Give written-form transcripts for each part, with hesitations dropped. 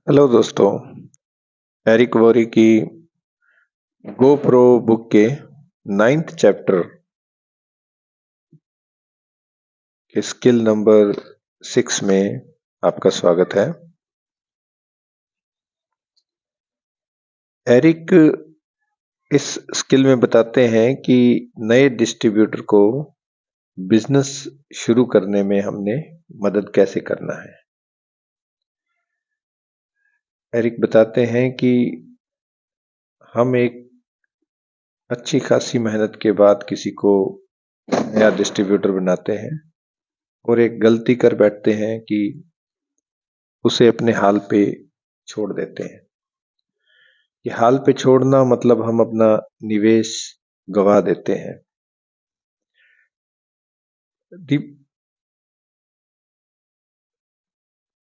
Hello दोस्तों। Eric वोरी की गो pro book के 9th चैप्टर के स्किल नंबर 6 में आपका स्वागत है। एरिक इस स्किल में बताते हैं कि नए डिस्ट्रीब्यूटर को बिजनेस शुरू करने में हमने मदद कैसे करना है। एरिक बताते हैं कि हम एक अच्छी खासी मेहनत के बाद किसी को नया डिस्ट्रीब्यूटर बनाते हैं और एक गलती कर बैठते हैं कि उसे अपने हाल पे छोड़ देते हैं। ये हाल पे छोड़ना मतलब हम अपना निवेश गवा देते हैं।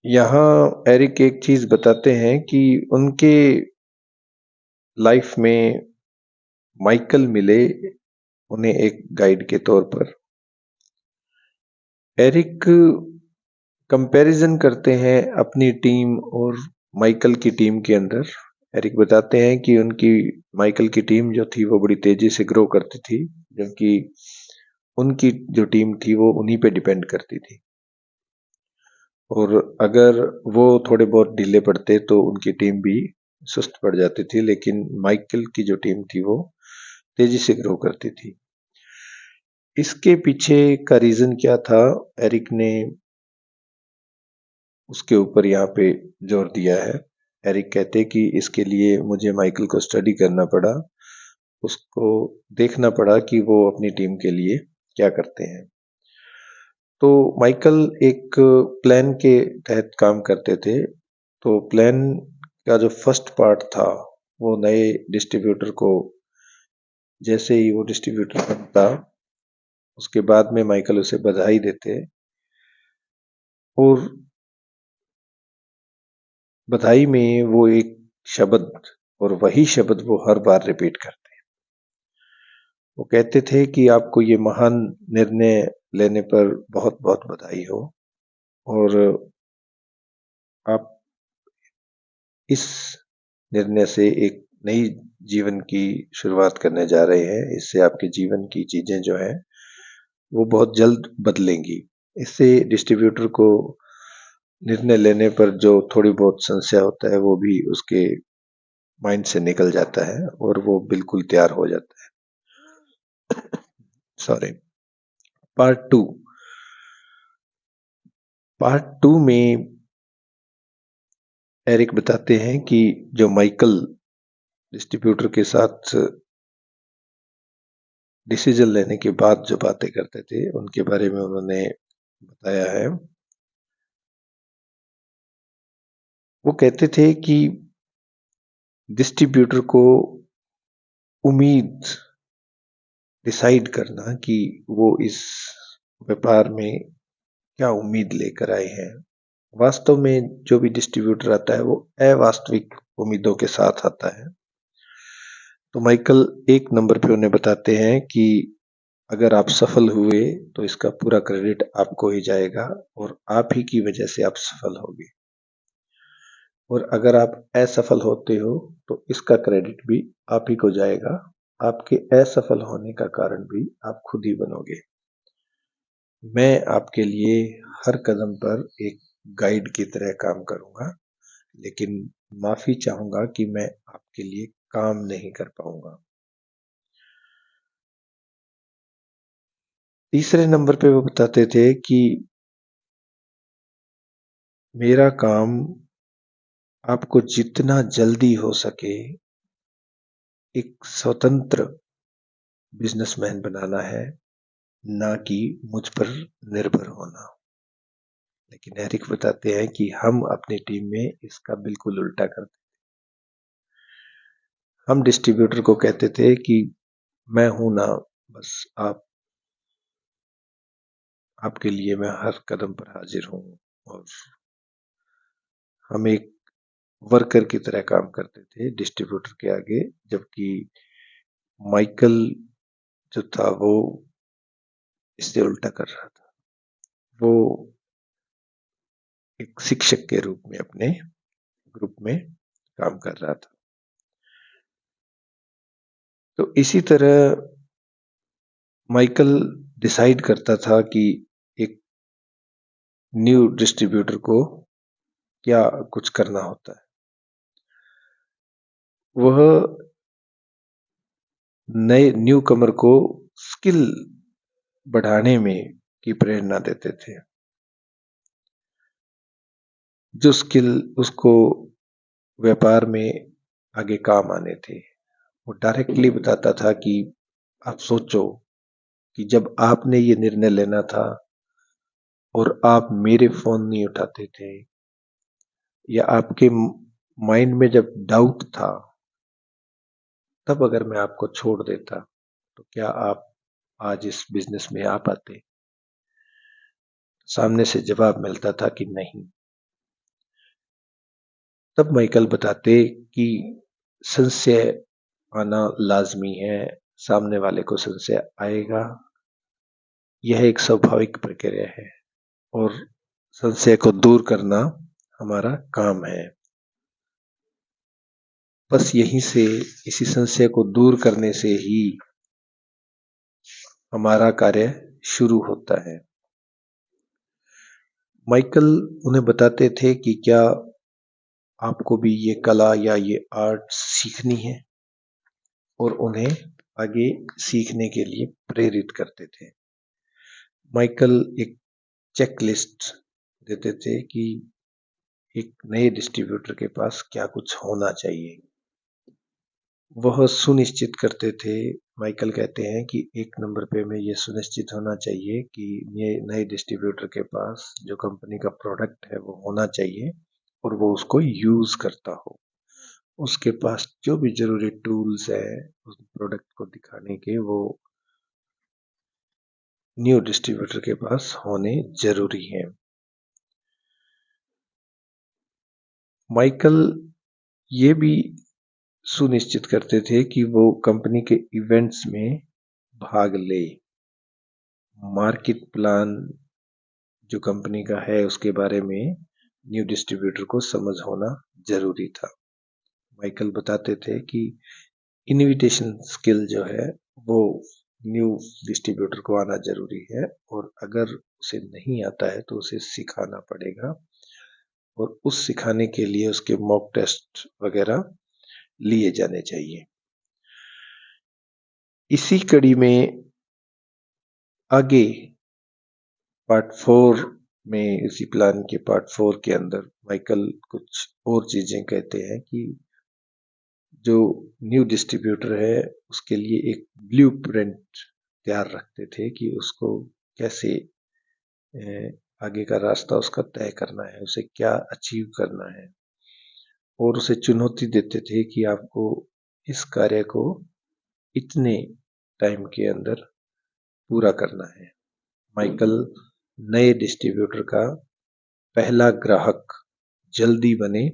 यहाँ एरिक एक चीज बताते हैं कि उनके लाइफ में माइकल मिले उन्हें एक गाइड के तौर पर। एरिक कंपैरिजन करते हैं अपनी टीम और माइकल की टीम के अंदर। एरिक बताते हैं कि उनकी माइकल की टीम जो थी वो बड़ी तेजी से ग्रो करती थी, जबकि उनकी जो टीम थी वो उन्हीं पे डिपेंड करती थी, और अगर वो थोड़े बहुत ढीले पड़ते तो उनकी टीम भी सुस्त पड़ जाती थी। लेकिन माइकल की जो टीम थी वो तेजी से ग्रो करती थी। इसके पीछे का रीजन क्या था, एरिक ने उसके ऊपर यहाँ पे जोर दिया है। एरिक कहते कि इसके लिए मुझे माइकल को स्टडी करना पड़ा, उसको देखना पड़ा कि वो अपनी टीम के लिए क्या करते हैं। तो माइकल एक प्लान के तहत काम करते थे। तो प्लान का जो फर्स्ट पार्ट था वो नए डिस्ट्रीब्यूटर को, जैसे ही वो डिस्ट्रीब्यूटर बनता उसके बाद में माइकल उसे बधाई देते और बधाई में वो एक शब्द, और वही शब्द वो हर बार रिपीट करते। वो कहते थे कि आपको ये महान निर्णय लेने पर बहुत बहुत बधाई हो, और आप इस निर्णय से एक नई जीवन की शुरुआत करने जा रहे हैं। इससे आपके जीवन की चीजें जो है वो बहुत जल्द बदलेंगी। इससे डिस्ट्रीब्यूटर को निर्णय लेने पर जो थोड़ी बहुत संशय होता है वो भी उसके माइंड से निकल जाता है और वो बिल्कुल तैयार हो जाता है। Sorry. Part two. Part two में एरिक बताते हैं कि जो माइकल डिस्ट्रीब्यूटर के साथ डिसीजन लेने के बाद जो बातें करते थे उनके बारे में उन्होंने बताया है। वो कहते थे कि डिस्ट्रीब्यूटर को उम्मीद डिसाइड करना कि वो इस व्यापार में क्या उम्मीद लेकर आए हैं। वास्तव में जो भी डिस्ट्रीब्यूटर आता है वो अवास्तविक उम्मीदों के साथ आता है। तो माइकल एक नंबर पे उन्हें बताते हैं कि अगर आप सफल हुए तो इसका पूरा क्रेडिट आपको ही जाएगा और आप ही की वजह से आप सफल होगे, और अगर आप असफल होते हो तो इसका क्रेडिट भी आप ही को जाएगा। आपके असफल होने का कारण भी आप खुद ही बनोगे। मैं आपके लिए हर कदम पर एक गाइड की तरह काम करूंगा, लेकिन माफी चाहूंगा कि मैं आपके लिए काम नहीं कर पाऊंगा। तीसरे नंबर पे वो बताते थे कि मेरा काम आपको जितना जल्दी हो सके एक स्वतंत्र बिजनेसमैन बनाना है, ना कि मुझ पर निर्भर होना। लेकिन एरिक बताते हैं कि हम अपनी टीम में इसका बिल्कुल उल्टा करते। हम डिस्ट्रीब्यूटर को कहते थे कि मैं हूं ना, बस आप, आपके लिए मैं हर कदम पर हाजिर हूं, और हम एक वर्कर की तरह काम करते थे डिस्ट्रीब्यूटर के आगे। जबकि माइकल जो था वो इससे उल्टा कर रहा था। वो एक शिक्षक के रूप में अपने ग्रुप में काम कर रहा था। तो इसी तरह माइकल डिसाइड करता था कि एक न्यू डिस्ट्रीब्यूटर को क्या कुछ करना होता है। वह नए न्यू कमर को स्किल बढ़ाने में की प्रेरणा देते थे। जो स्किल उसको व्यापार में आगे काम आने थे, वो डायरेक्टली बताता था कि आप सोचो कि जब आपने ये निर्णय लेना था और आप मेरे फोन नहीं उठाते थे, या आपके माइंड में जब डाउट था, तब अगर मैं आपको छोड़ देता तो क्या आप आज इस बिजनेस में आ पाते? सामने से जवाब मिलता था कि नहीं। तब माइकल बताते कि संशय आना लाजमी है, सामने वाले को संशय आएगा, यह एक स्वाभाविक प्रक्रिया है और संशय को दूर करना हमारा काम है। बस यहीं से, इसी संशय को दूर करने से ही हमारा कार्य शुरू होता है। माइकल उन्हें बताते थे कि क्या आपको भी ये कला या ये आर्ट सीखनी है, और उन्हें आगे सीखने के लिए प्रेरित करते थे। माइकल एक चेकलिस्ट देते थे कि एक नए डिस्ट्रीब्यूटर के पास क्या कुछ होना चाहिए। वह सुनिश्चित करते थे, माइकल कहते हैं कि एक नंबर पे में ये सुनिश्चित होना चाहिए कि ये नए डिस्ट्रीब्यूटर के पास जो कंपनी का प्रोडक्ट है वो होना चाहिए और वो उसको यूज करता हो। उसके पास जो भी जरूरी टूल्स है उस प्रोडक्ट को दिखाने के, वो न्यू डिस्ट्रीब्यूटर के पास होने जरूरी है। माइकल ये भी सुनिश्चित करते थे कि वो कंपनी के इवेंट्स में भाग ले। मार्केट प्लान जो कंपनी का है उसके बारे में न्यू डिस्ट्रीब्यूटर को समझ होना जरूरी था। माइकल बताते थे कि इनविटेशन स्किल जो है वो न्यू डिस्ट्रीब्यूटर को आना जरूरी है, और अगर उसे नहीं आता है तो उसे सिखाना पड़ेगा, और उस सिखाने के लिए उसके मॉक टेस्ट वगैरह लिए जाने चाहिए। इसी कड़ी में आगे पार्ट 4 में, इसी प्लान के पार्ट 4 के अंदर माइकल कुछ और चीजें कहते हैं कि जो न्यू डिस्ट्रीब्यूटर है उसके लिए एक ब्लूप्रिंट तैयार रखते थे कि उसको कैसे आगे का रास्ता उसका तय करना है, उसे क्या अचीव करना है, और उसे चुनौती देते थे कि आपको इस कार्य को इतने टाइम के अंदर पूरा करना है। माइकल नए डिस्ट्रीब्यूटर का पहला ग्राहक जल्दी बने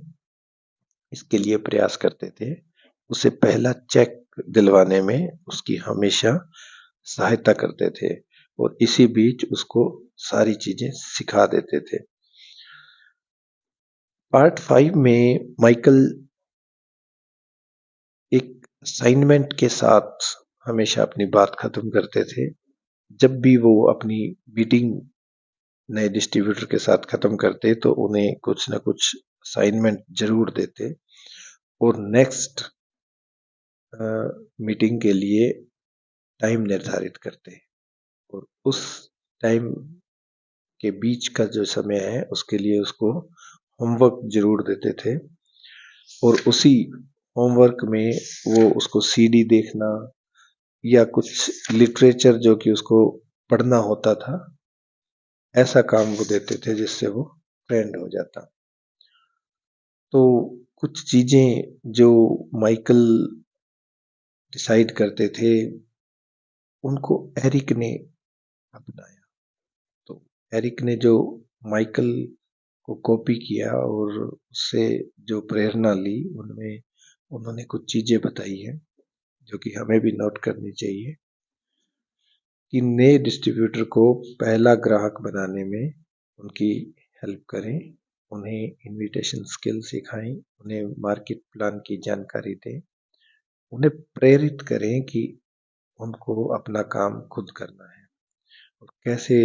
इसके लिए प्रयास करते थे। उसे पहला चेक दिलवाने में उसकी हमेशा सहायता करते थे, और इसी बीच उसको सारी चीजें सिखा देते थे। पार्ट 5 में माइकल एक असाइनमेंट के साथ हमेशा अपनी बात खत्म करते थे। जब भी वो अपनी मीटिंग नए डिस्ट्रीब्यूटर के साथ खत्म करते तो उन्हें कुछ ना कुछ असाइनमेंट जरूर देते, और नेक्स्ट मीटिंग के लिए टाइम निर्धारित करते, और उस टाइम के बीच का जो समय है उसके लिए उसको होमवर्क जरूर देते थे, और उसी होमवर्क में वो उसको सीडी देखना या कुछ लिटरेचर जो कि उसको पढ़ना होता था, ऐसा काम वो देते थे जिससे वो ट्रेंड हो जाता। तो कुछ चीजें जो माइकल डिसाइड करते थे उनको एरिक ने अपनाया। तो एरिक ने जो माइकल को कॉपी किया और उससे जो प्रेरणा ली, उनमें उन्होंने कुछ चीजें बताई हैं जो कि हमें भी नोट करनी चाहिए, कि नए डिस्ट्रीब्यूटर को पहला ग्राहक बनाने में उनकी हेल्प करें, उन्हें इनविटेशन स्किल सिखाएं, उन्हें मार्केट प्लान की जानकारी दें, उन्हें प्रेरित करें कि उनको अपना काम खुद करना है और कैसे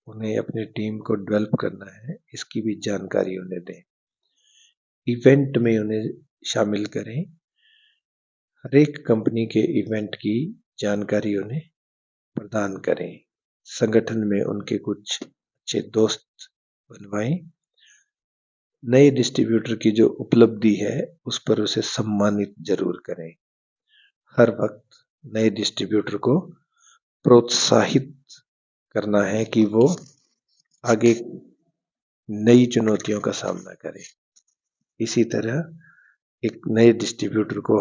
उन्हें अपनी टीम को डेवलप करना है इसकी भी जानकारी उन्हें दें। इवेंट में उन्हें शामिल करें, हर एक कंपनी के इवेंट की जानकारी उन्हें प्रदान करें। संगठन में उनके कुछ अच्छे दोस्त बनवाएं। नए डिस्ट्रीब्यूटर की जो उपलब्धि है उस पर उसे सम्मानित जरूर करें। हर वक्त नए डिस्ट्रीब्यूटर को प्रोत्साहित करना है कि वो आगे नई चुनौतियों का सामना करे। इसी तरह एक नए डिस्ट्रीब्यूटर को